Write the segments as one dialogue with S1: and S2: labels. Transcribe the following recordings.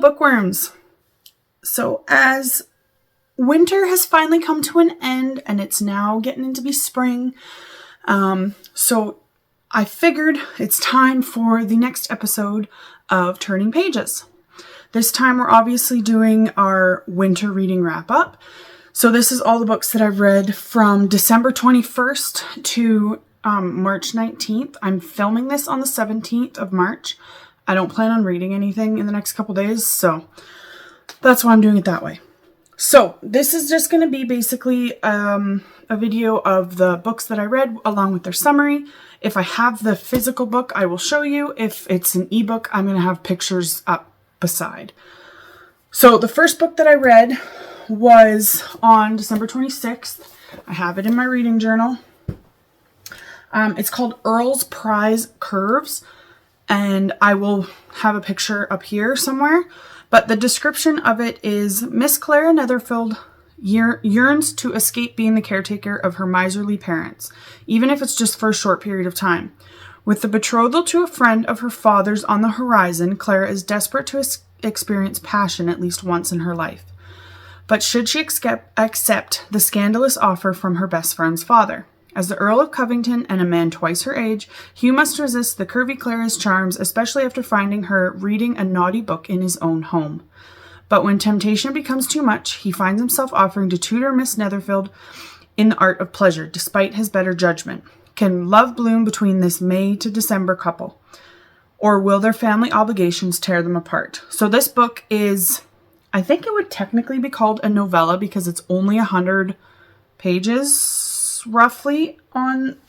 S1: bookworms. So as winter has finally come to an end and it's now getting into be spring, so I figured it's time for the next episode of Turning Pages. This time we're obviously doing our winter reading wrap up. So this is all the books that I've read from December 21st to March 19th. I'm filming this on the 17th of March. I don't plan on reading anything in the next couple days, so that's why I'm doing it that way. So this is just going to be basically a video of the books that I read along with their summary. If I have the physical book, I will show you. If it's an ebook, I'm going to have pictures up beside. So the first book that I read was on December 26th. I have it in my reading journal. It's called Earl's Prize Curves, and I will have a picture up here somewhere. But the description of it is Miss Clara Netherfield yearns to escape being the caretaker of her miserly parents, even if it's just for a short period of time. With the betrothal to a friend of her father's on the horizon, Clara is desperate to experience passion at least once in her life. But should she accept the scandalous offer from her best friend's father? As the Earl of Covington and a man twice her age, Hugh must resist the curvy Clara's charms, especially after finding her reading a naughty book in his own home. But when temptation becomes too much, he finds himself offering to tutor Miss Netherfield in the art of pleasure, despite his better judgment. Can love bloom between this May to December couple? Or will their family obligations tear them apart? So this book is, I think it would technically be called a novella because it's only 100 pages. Roughly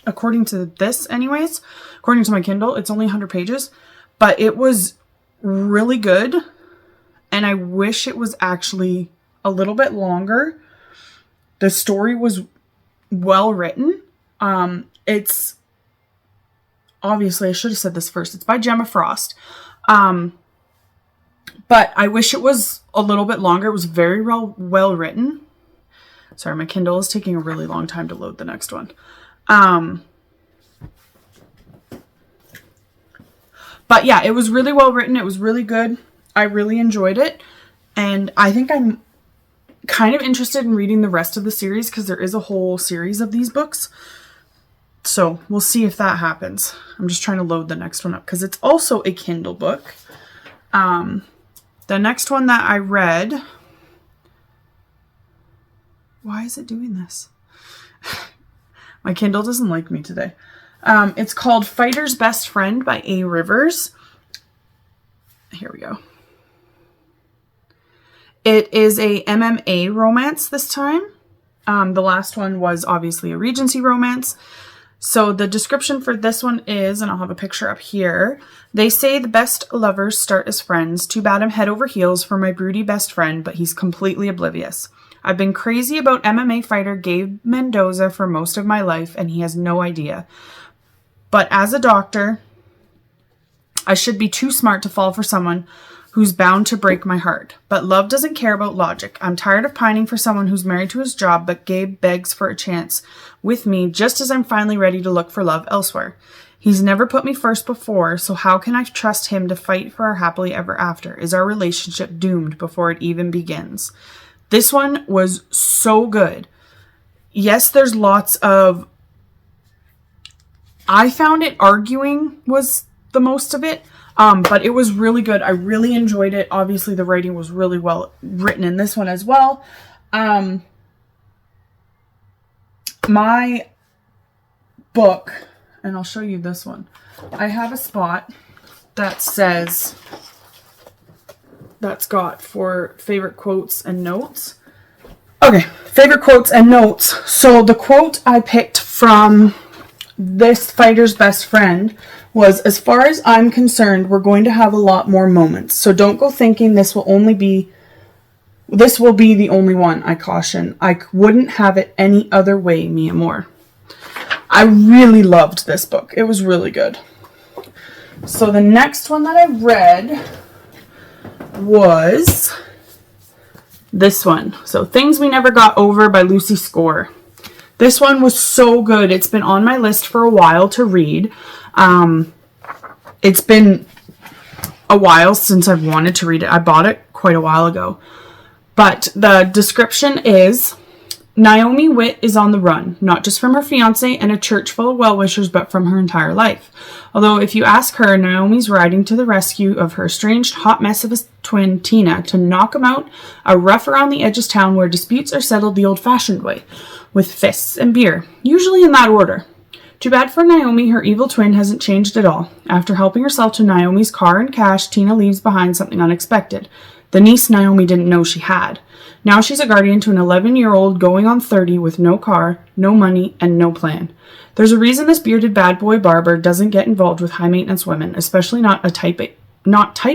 S1: according to this anyways, according to my Kindle, it's only 100 pages, but it was really good. And I wish it was actually a little bit longer. The story was well written. It's obviously, I should have said this first. It's by Gemma Frost. But I wish it was a little bit longer. It was very well written. Sorry, my Kindle is taking a really long time to load the next one. But yeah, it was really well written. It was really good. I really enjoyed it. And I think I'm kind of interested in reading the rest of the series because there is a whole series of these books. So we'll see if that happens. I'm just trying to load the next one up because it's also a Kindle book. The next one that I read... Why is it doing this? My Kindle doesn't like me today. It's called Fighter's Best Friend by A. Rivers. Here we go. It is a MMA romance this time. The last one was obviously a Regency romance. So the description for this one is, and I'll have a picture up here. They say the best lovers start as friends. Too bad I'm head over heels for my broody best friend, but he's completely oblivious. I've been crazy about MMA fighter Gabe Mendoza for most of my life, and he has no idea. But as a doctor, I should be too smart to fall for someone who's bound to break my heart. But love doesn't care about logic. I'm tired of pining for someone who's married to his job, but Gabe begs for a chance with me just as I'm finally ready to look for love elsewhere. He's never put me first before, so how can I trust him to fight for our happily ever after? Is our relationship doomed before it even begins? This one was so good. Yes, there's lots of... I found it arguing was the most of it, but it was really good. I really enjoyed it. Obviously, the writing was really well written in this one as well. My book, and I'll show you this one. I have a spot that says... that's got for favorite quotes and notes. Okay, favorite quotes and notes. So the quote I picked from this Fighter's Best Friend was, as far as I'm concerned, we're going to have a lot more moments. So don't go thinking this will be the only one, I caution. I wouldn't have it any other way, Mia Moore. I really loved this book. It was really good. So the next one that I read was this one. So Things We Never Got Over by Lucy Score. This one was so good. It's been on my list for a while to read. It's been a while since I've wanted to read it. I bought it quite a while ago. But the description is, Naomi Witt is on the run, not just from her fiance and a church full of well-wishers, but from her entire life. Although if you ask her, Naomi's riding to the rescue of her estranged hot mess of a twin, Tina, to knock him out a rough around the edges town where disputes are settled the old-fashioned way, with fists and beer, usually in that order. Too bad for Naomi, her evil twin hasn't changed at all. After helping herself to Naomi's car and cash, Tina leaves behind something unexpected. The niece Naomi didn't know she had. Now she's a guardian to an 11-year-old going on 30 with no car, no money, and no plan. There's a reason this bearded bad boy barber doesn't get involved with high-maintenance women, especially not type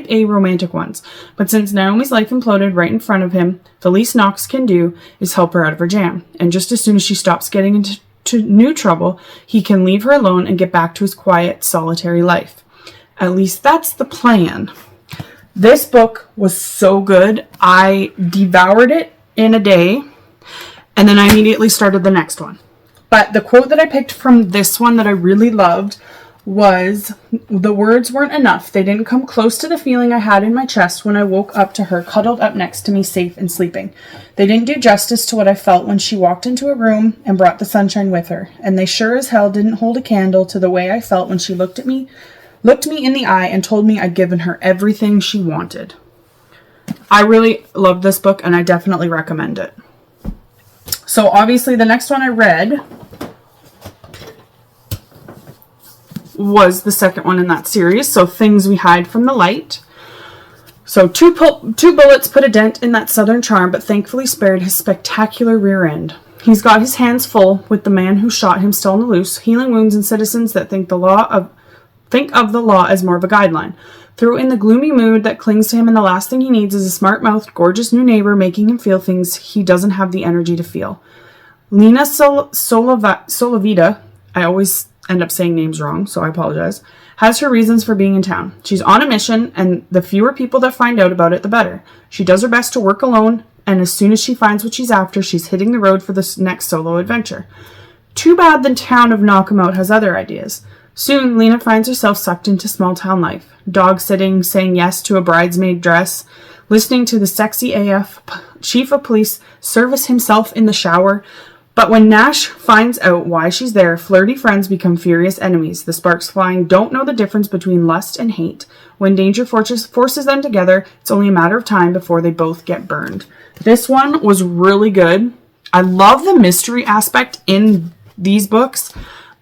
S1: A romantic ones. But since Naomi's life imploded right in front of him, the least Knox can do is help her out of her jam. And just as soon as she stops getting into new trouble, he can leave her alone and get back to his quiet, solitary life. At least that's the plan. This book was so good. I devoured it in a day, and then I immediately started the next one. But the quote that I picked from this one that I really loved was, the words weren't enough. They didn't come close to the feeling I had in my chest when I woke up to her cuddled up next to me, safe and sleeping. They didn't do justice to what I felt when she walked into a room and brought the sunshine with her. And they sure as hell didn't hold a candle to the way I felt when she looked me in the eye and told me I'd given her everything she wanted. I really love this book, and I definitely recommend it. So obviously the next one I read was the second one in that series. So Things We Hide from the Light. So two bullets put a dent in that southern charm, but thankfully spared his spectacular rear end. He's got his hands full with the man who shot him still on the loose, healing wounds in citizens that think of the law as more of a guideline. Throw in the gloomy mood that clings to him, and the last thing he needs is a smart-mouthed, gorgeous new neighbor making him feel things he doesn't have the energy to feel. Lena Solovita, I always end up saying names wrong, so I apologize, has her reasons for being in town. She's on a mission, and the fewer people that find out about it, the better. She does her best to work alone, and as soon as she finds what she's after, she's hitting the road for this next solo adventure. Too bad the town of Knockemout has other ideas. Soon, Lena finds herself sucked into small-town life. Dog-sitting, saying yes to a bridesmaid dress, listening to the sexy AF chief of police service himself in the shower. But when Nash finds out why she's there, flirty friends become furious enemies. The sparks flying don't know the difference between lust and hate. When danger forces them together, it's only a matter of time before they both get burned. This one was really good. I love the mystery aspect in these books.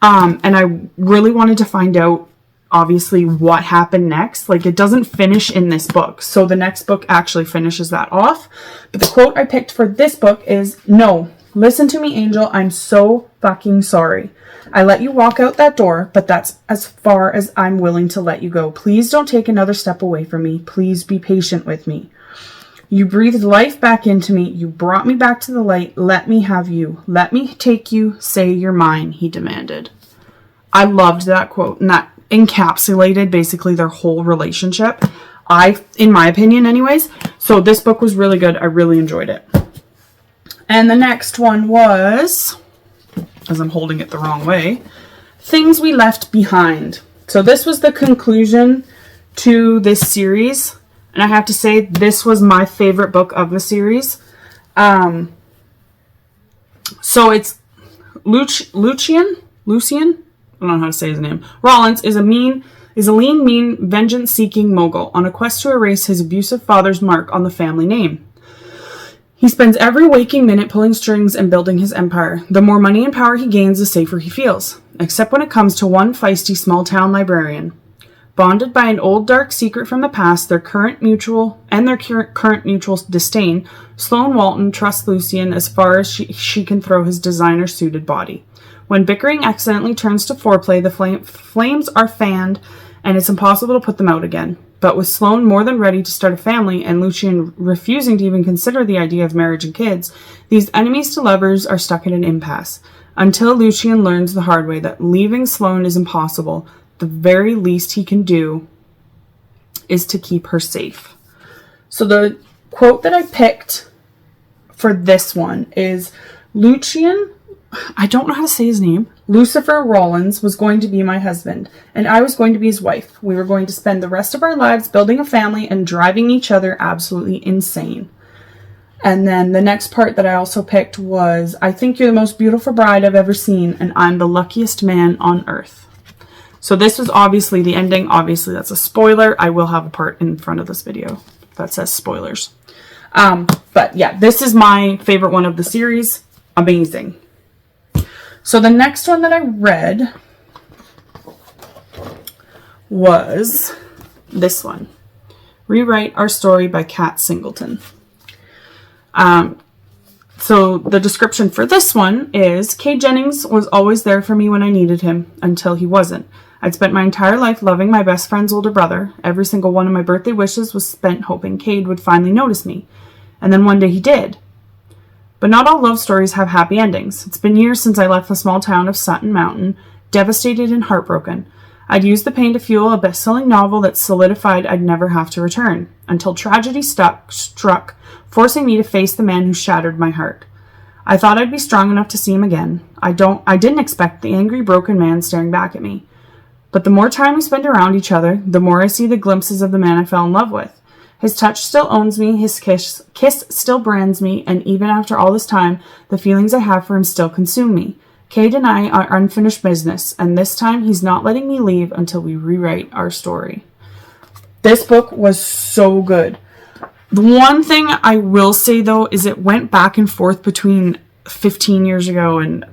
S1: And I really wanted to find out, obviously, what happened next. Like, it doesn't finish in this book. So the next book actually finishes that off. But the quote I picked for this book is, "No, listen to me, Angel. I'm so fucking sorry. I let you walk out that door, but that's as far as I'm willing to let you go. Please don't take another step away from me. Please be patient with me. You breathed life back into me. You brought me back to the light. Let me have you. Let me take you. Say you're mine," he demanded. I loved that quote, and that encapsulated basically their whole relationship. In my opinion anyways. So this book was really good. I really enjoyed it. And the next one was, as I'm holding it the wrong way, Things We Left Behind. So this was the conclusion to this series. And I have to say, this was my favorite book of the series. So it's Lucian? I don't know how to say his name. Rollins is a lean, mean, vengeance-seeking mogul on a quest to erase his abusive father's mark on the family name. He spends every waking minute pulling strings and building his empire. The more money and power he gains, the safer he feels. Except when it comes to one feisty small-town librarian. Bonded by an old dark secret from the past, their current mutual disdain, Sloane Walton trusts Lucian as far as she can throw his designer-suited body. When bickering accidentally turns to foreplay, the flames are fanned, and it's impossible to put them out again. But with Sloane more than ready to start a family, and Lucian refusing to even consider the idea of marriage and kids, these enemies to lovers are stuck in an impasse. Until Lucian learns the hard way that leaving Sloane is impossible, the very least he can do is to keep her safe. So the quote that I picked for this one is, Lucian I don't know how to say his name. Lucifer Rollins was going to be my husband, and I was going to be his wife. We were going to spend the rest of our lives building a family and driving each other absolutely insane. And then the next part that I also picked was, I think you're the most beautiful bride I've ever seen, and I'm the luckiest man on earth. So this was obviously the ending. Obviously, that's a spoiler. I will have a part in front of this video that says spoilers. But yeah, this is my favorite one of the series. Amazing. So the next one that I read was this one, Rewrite Our Story by Kat Singleton. So the description for this one is, Cade Jennings was always there for me when I needed him, until he wasn't. I'd spent my entire life loving my best friend's older brother. Every single one of my birthday wishes was spent hoping Cade would finally notice me. And then one day he did. But not all love stories have happy endings. It's been years since I left the small town of Sutton Mountain, devastated and heartbroken. I'd used the pain to fuel a best-selling novel that solidified I'd never have to return, until tragedy struck, forcing me to face the man who shattered my heart. I thought I'd be strong enough to see him again. I didn't expect the angry, broken man staring back at me. But the more time we spend around each other, the more I see the glimpses of the man I fell in love with. His touch still owns me, his kiss still brands me, and even after all this time, the feelings I have for him still consume me. Cade and I are unfinished business, and this time he's not letting me leave until we rewrite our story. This book was so good. The one thing I will say, though, is it went back and forth between 15 years ago and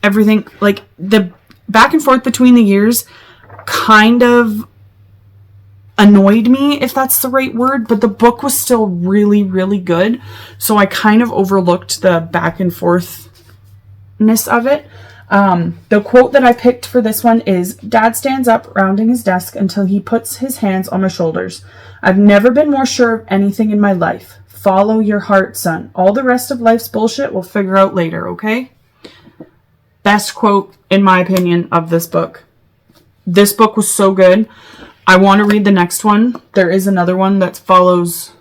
S1: everything. Like, the back and forth between the years kind of annoyed me, if that's the right word, but the book was still really, really good. So I kind of overlooked the back and forthness of it. The quote that I picked for this one is, Dad stands up, rounding his desk until he puts his hands on my shoulders. I've never been more sure of anything in my life. Follow your heart, son. All the rest of life's bullshit we'll figure out later, okay? Best quote, in my opinion, of this book. This book was so good. I want to read the next one. There is another one that follows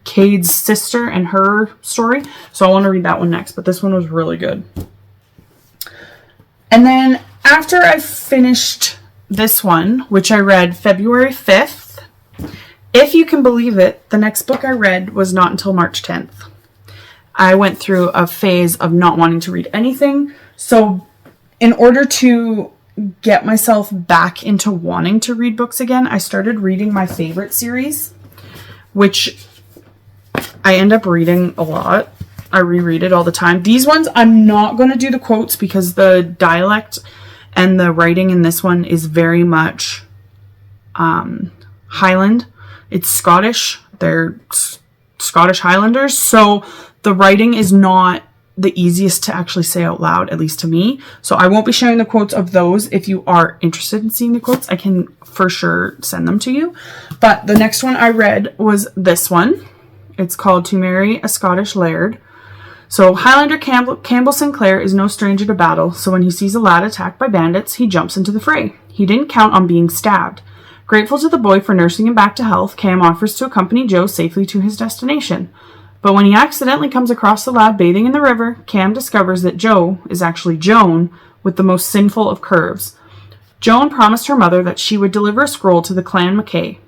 S1: Cade's sister and her story. So I want to read that one next. But this one was really good. And then after I finished this one, which I read February 5th, if you can believe it, the next book I read was not until March 10th. I went through a phase of not wanting to read anything. So in order to get myself back into wanting to read books again, I started reading my favorite series, which I end up reading a lot. I reread it all the time. These ones, I'm not going to do the quotes because the dialect and the writing in this one is very much Highland. It's Scottish. They're Scottish Highlanders. So the writing is not the easiest to actually say out loud, at least to me. So I won't be sharing the quotes of those. If you are interested in seeing the quotes, I can for sure send them to you. But the next one I read was this one. It's called To Marry a Scottish Laird. So Highlander Campbell Sinclair is no stranger to battle, so when he sees a lad attacked by bandits, he jumps into the fray. He didn't count on being stabbed. Grateful to the boy for nursing him back to health, Cam offers to accompany Joe safely to his destination. But when he accidentally comes across the lad bathing in the river, Cam discovers that Joe is actually Joan with the most sinful of curves. Joan promised her mother that she would deliver a scroll to the Clan Mackay,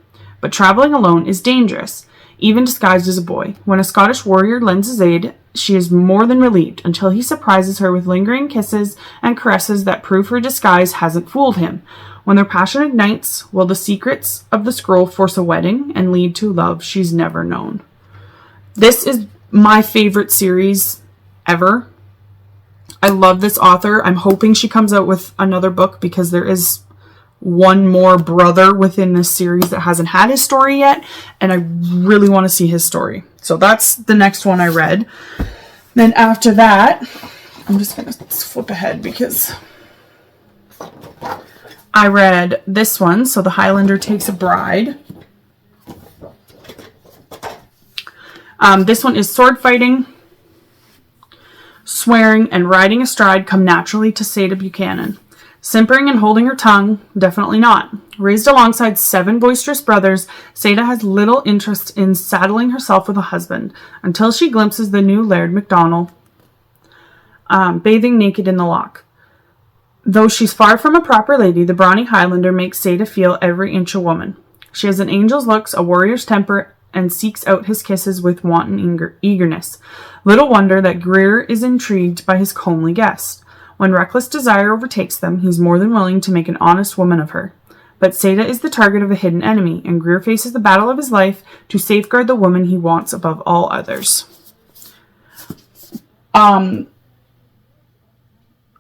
S1: but traveling alone is dangerous, even disguised as a boy. When a Scottish warrior lends his aid, she is more than relieved until he surprises her with lingering kisses and caresses that prove her disguise hasn't fooled him. When their passion ignites, will the secrets of the scroll force a wedding and lead to love she's never known? This is my favorite series ever. I love this author. I'm hoping she comes out with another book because there is one more brother within this series that hasn't had his story yet, and I really want to see his story. So that's the next one I read. Then after that, I'm just going to flip ahead because I read this one. So The Highlander Takes a Bride. This one is sword fighting, swearing, and riding astride come naturally to Seda Buchanan. Simpering and holding her tongue, definitely not. Raised alongside 7 boisterous brothers, Seda has little interest in saddling herself with a husband until she glimpses the new Laird MacDonald. bathing naked in the loch. Though she's far from a proper lady, the brawny Highlander makes Seda feel every inch a woman. She has an angel's looks, a warrior's temper, and seeks out his kisses with wanton eagerness. Little wonder that Greer is intrigued by his comely guest. When reckless desire overtakes them, he's more than willing to make an honest woman of her. But Seda is the target of a hidden enemy, and Greer faces the battle of his life to safeguard the woman he wants above all others.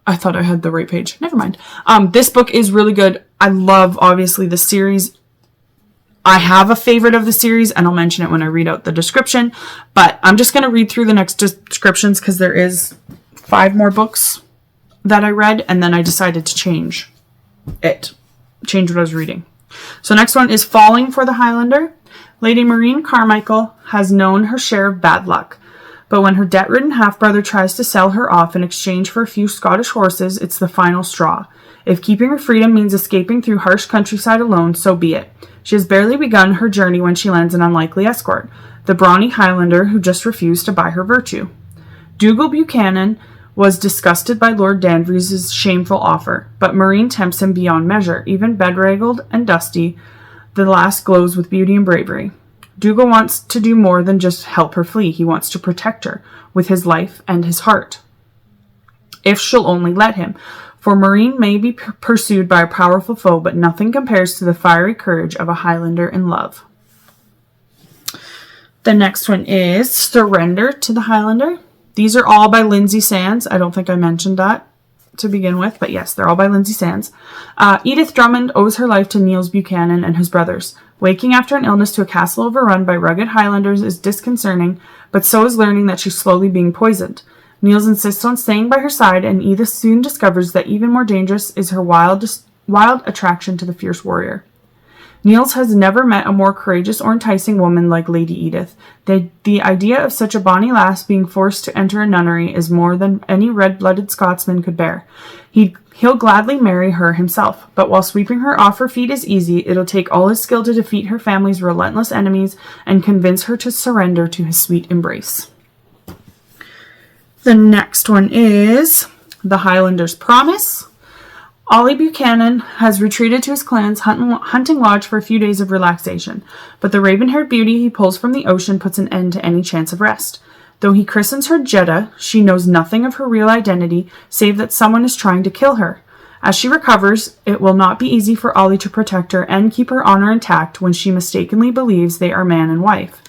S1: I thought I had the right page. Never mind. This book is really good. I love, obviously, the series. I have a favorite of the series, and I'll mention it when I read out the description. But I'm just going to read through the next descriptions because there is 5 more books that I read, and then I decided to change what I was reading. So next one is Falling for the Highlander. Lady Maureen Carmichael has known her share of bad luck. But when her debt-ridden half-brother tries to sell her off in exchange for a few Scottish horses, it's the final straw. If keeping her freedom means escaping through harsh countryside alone, so be it. She has barely begun her journey when she lands an unlikely escort, the brawny Highlander who just refused to buy her virtue. Dougal Buchanan was disgusted by Lord Danvers' shameful offer, but Maureen tempts him beyond measure. Even bedraggled and dusty, the lass glows with beauty and bravery. Dougal wants to do more than just help her flee. He wants to protect her with his life and his heart, if she'll only let him. For Maureen may be pursued by a powerful foe, but nothing compares to the fiery courage of a Highlander in love. The next one is Surrender to the Highlander. These are all by Lindsay Sands. I don't think I mentioned that to begin with, but yes, they're all by Lindsay Sands. Edith Drummond owes her life to Niels Buchanan and his brothers. Waking after an illness to a castle overrun by rugged Highlanders is disconcerting, but so is learning that she's slowly being poisoned. Niels insists on staying by her side, and Edith soon discovers that even more dangerous is her wild attraction to the fierce warrior. Niels has never met a more courageous or enticing woman like Lady Edith. The idea of such a bonny lass being forced to enter a nunnery is more than any red-blooded Scotsman could bear. He'll gladly marry her himself, but while sweeping her off her feet is easy, it'll take all his skill to defeat her family's relentless enemies and convince her to surrender to his sweet embrace. The next one is The Highlander's Promise. Ollie Buchanan has retreated to his clan's hunting lodge for a few days of relaxation, but the raven-haired beauty he pulls from the ocean puts an end to any chance of rest. Though he christens her Jeddah, she knows nothing of her real identity, save that someone is trying to kill her. As she recovers, it will not be easy for Ollie to protect her and keep her honor intact when she mistakenly believes they are man and wife.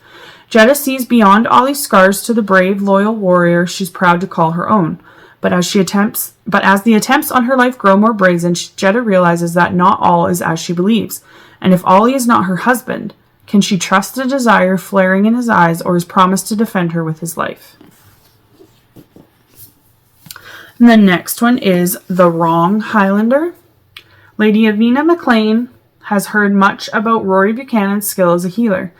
S1: Jeddah sees beyond Ollie's scars to the brave, loyal warrior she's proud to call her own. But as the attempts on her life grow more brazen, Jeddah realizes that not all is as she believes. And if Ollie is not her husband, can she trust the desire flaring in his eyes or his promise to defend her with his life? And the next one is The Wrong Highlander. Lady Avina McLean has heard much about Rory Buchanan's skill as a healer.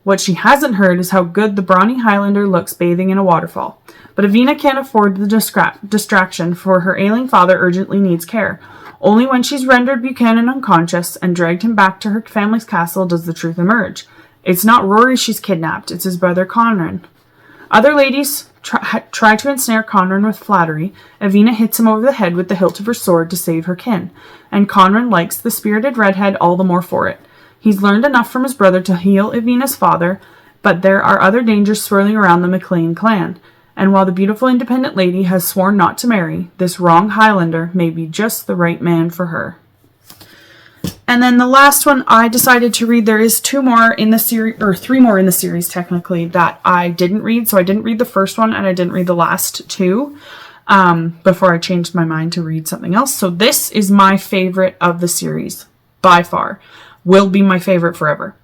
S1: What she hasn't heard is how good the brawny Highlander looks bathing in a waterfall. But Avina can't afford the distraction, for her ailing father urgently needs care. Only when she's rendered Buchanan unconscious and dragged him back to her family's castle does the truth emerge. It's not Rory she's kidnapped, it's his brother Conran. Other ladies try to ensnare Conran with flattery. Avina hits him over the head with the hilt of her sword to save her kin, and Conran likes the spirited redhead all the more for it. He's learned enough from his brother to heal Avina's father, but there are other dangers swirling around the McLean clan. And while the beautiful independent lady has sworn not to marry, this wrong Highlander may be just the right man for her. And then the last one I decided to read, there is 2 more in the series, or 3 more in the series technically, that I didn't read. So I didn't read the first one and I didn't read the last 2 before I changed my mind to read something else. So this is my favorite of the series, by far. Will be my favorite forever.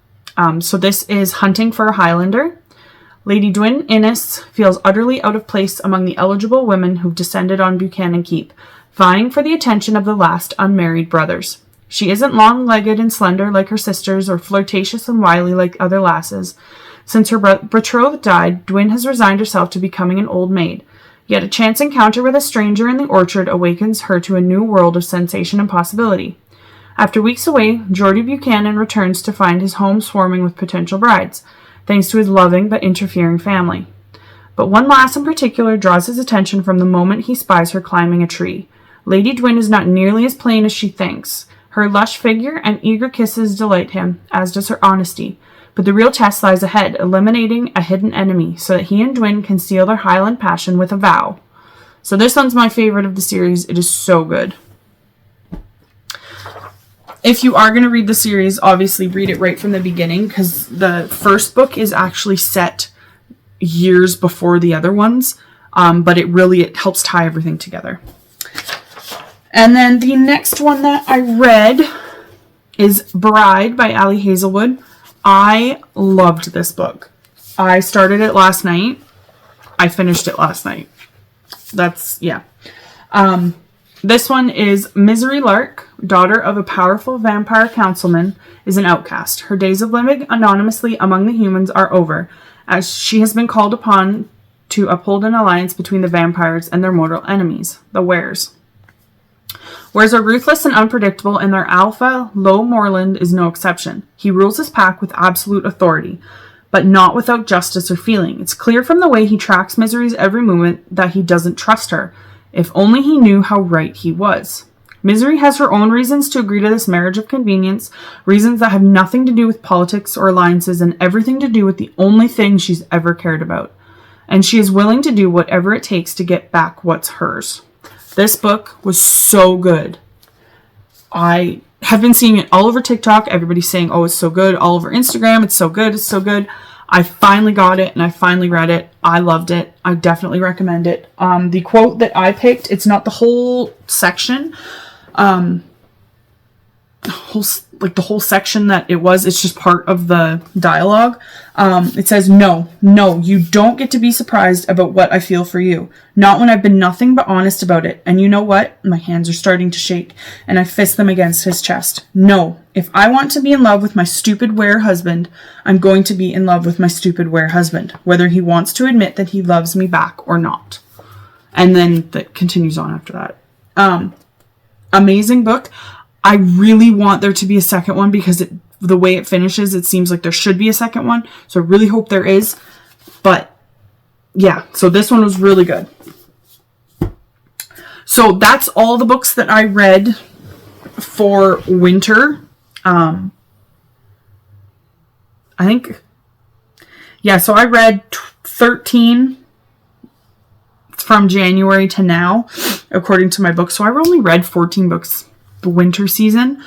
S1: So this is Hunting for a Highlander. Lady Dwin Innes feels utterly out of place among the eligible women who've descended on Buchanan Keep, vying for the attention of the last unmarried brothers. She isn't long-legged and slender like her sisters, or flirtatious and wily like other lasses. Since her betrothed died, Dwin has resigned herself to becoming an old maid. Yet a chance encounter with a stranger in the orchard awakens her to a new world of sensation and possibility. After weeks away, Geordie Buchanan returns to find his home swarming with potential brides, thanks to his loving but interfering family. but one lass in particular draws his attention from the moment he spies her climbing a tree. Lady Dwin is not nearly as plain as she thinks. Her lush figure and eager kisses delight him, as does her honesty. But the real test lies ahead, eliminating a hidden enemy, so that he and Dwin can seal their Highland passion with a vow. So this one's my favorite of the series. It is so good. If you are going to read the series, obviously read it right from the beginning, because the first book is actually set years before the other ones, but it helps tie everything together. And then the next one that I read is Bride by Ali Hazelwood. I loved this book. I started it last night. I finished it last night. This one is Misery Lark, daughter of a powerful vampire councilman, is an outcast. Her days of living anonymously among the humans are over, as she has been called upon to uphold an alliance between the vampires and their mortal enemies, the Wares. Wares are ruthless and unpredictable, and their alpha, Lo Morland, is no exception. He rules his pack with absolute authority, but not without justice or feeling. It's clear from the way he tracks Misery's every movement that he doesn't trust her. If only he knew how right he was. Misery has her own reasons to agree to this marriage of convenience, reasons that have nothing to do with politics or alliances and everything to do with the only thing she's ever cared about. And she is willing to do whatever it takes to get back what's hers. This book was so good. I have been seeing it all over TikTok. Everybody's saying, oh, it's so good. All over Instagram, it's so good. It's so good. I finally got it and I finally read it. I loved it. I definitely recommend it. The quote that I picked, it's not the whole section. The whole section that it was, it's just part of the dialogue. It says, no, you don't get to be surprised about what I feel for you. Not when I've been nothing but honest about it. And you know what? My hands are starting to shake and I fist them against his chest. No, if I want to be in love with my stupid were husband, I'm going to be in love with my stupid were husband, whether he wants to admit that he loves me back or not. And then that continues on after that. Amazing book. I really want there to be a second one because the way it finishes, it seems like there should be a second one. So I really hope there is. But yeah, so this one was really good. So that's all the books that I read for winter. I think, yeah, so I read 13 from January to now, according to my book. So I only read 14 books the winter season.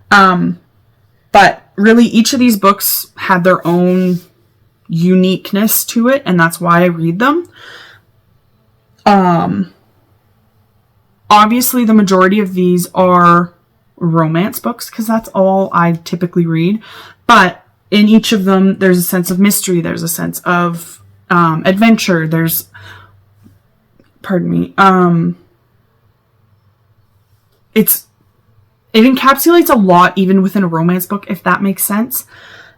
S1: But really each of these books had their own uniqueness to it, and that's why I read them. Obviously the majority of these are romance books because that's all I typically read, but in each of them there's a sense of mystery, there's a sense of adventure, there's it encapsulates a lot even within a romance book, if that makes sense.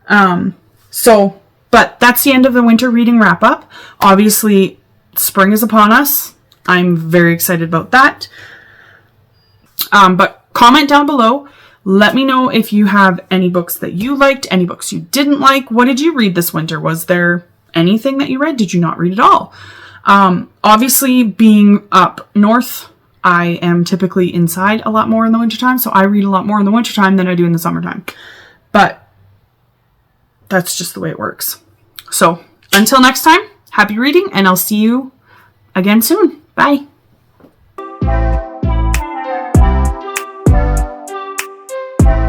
S1: But that's the end of the winter reading wrap up. Obviously, spring is upon us. I'm very excited about that. But comment down below. Let me know if you have any books that you liked, any books you didn't like. What did you read this winter? Was there anything that you read? Did you not read at all? Obviously, being up north, I am typically inside a lot more in the wintertime, so I read a lot more in the wintertime than I do in the summertime. But that's just the way it works. So until next time, happy reading, and I'll see you again soon. Bye.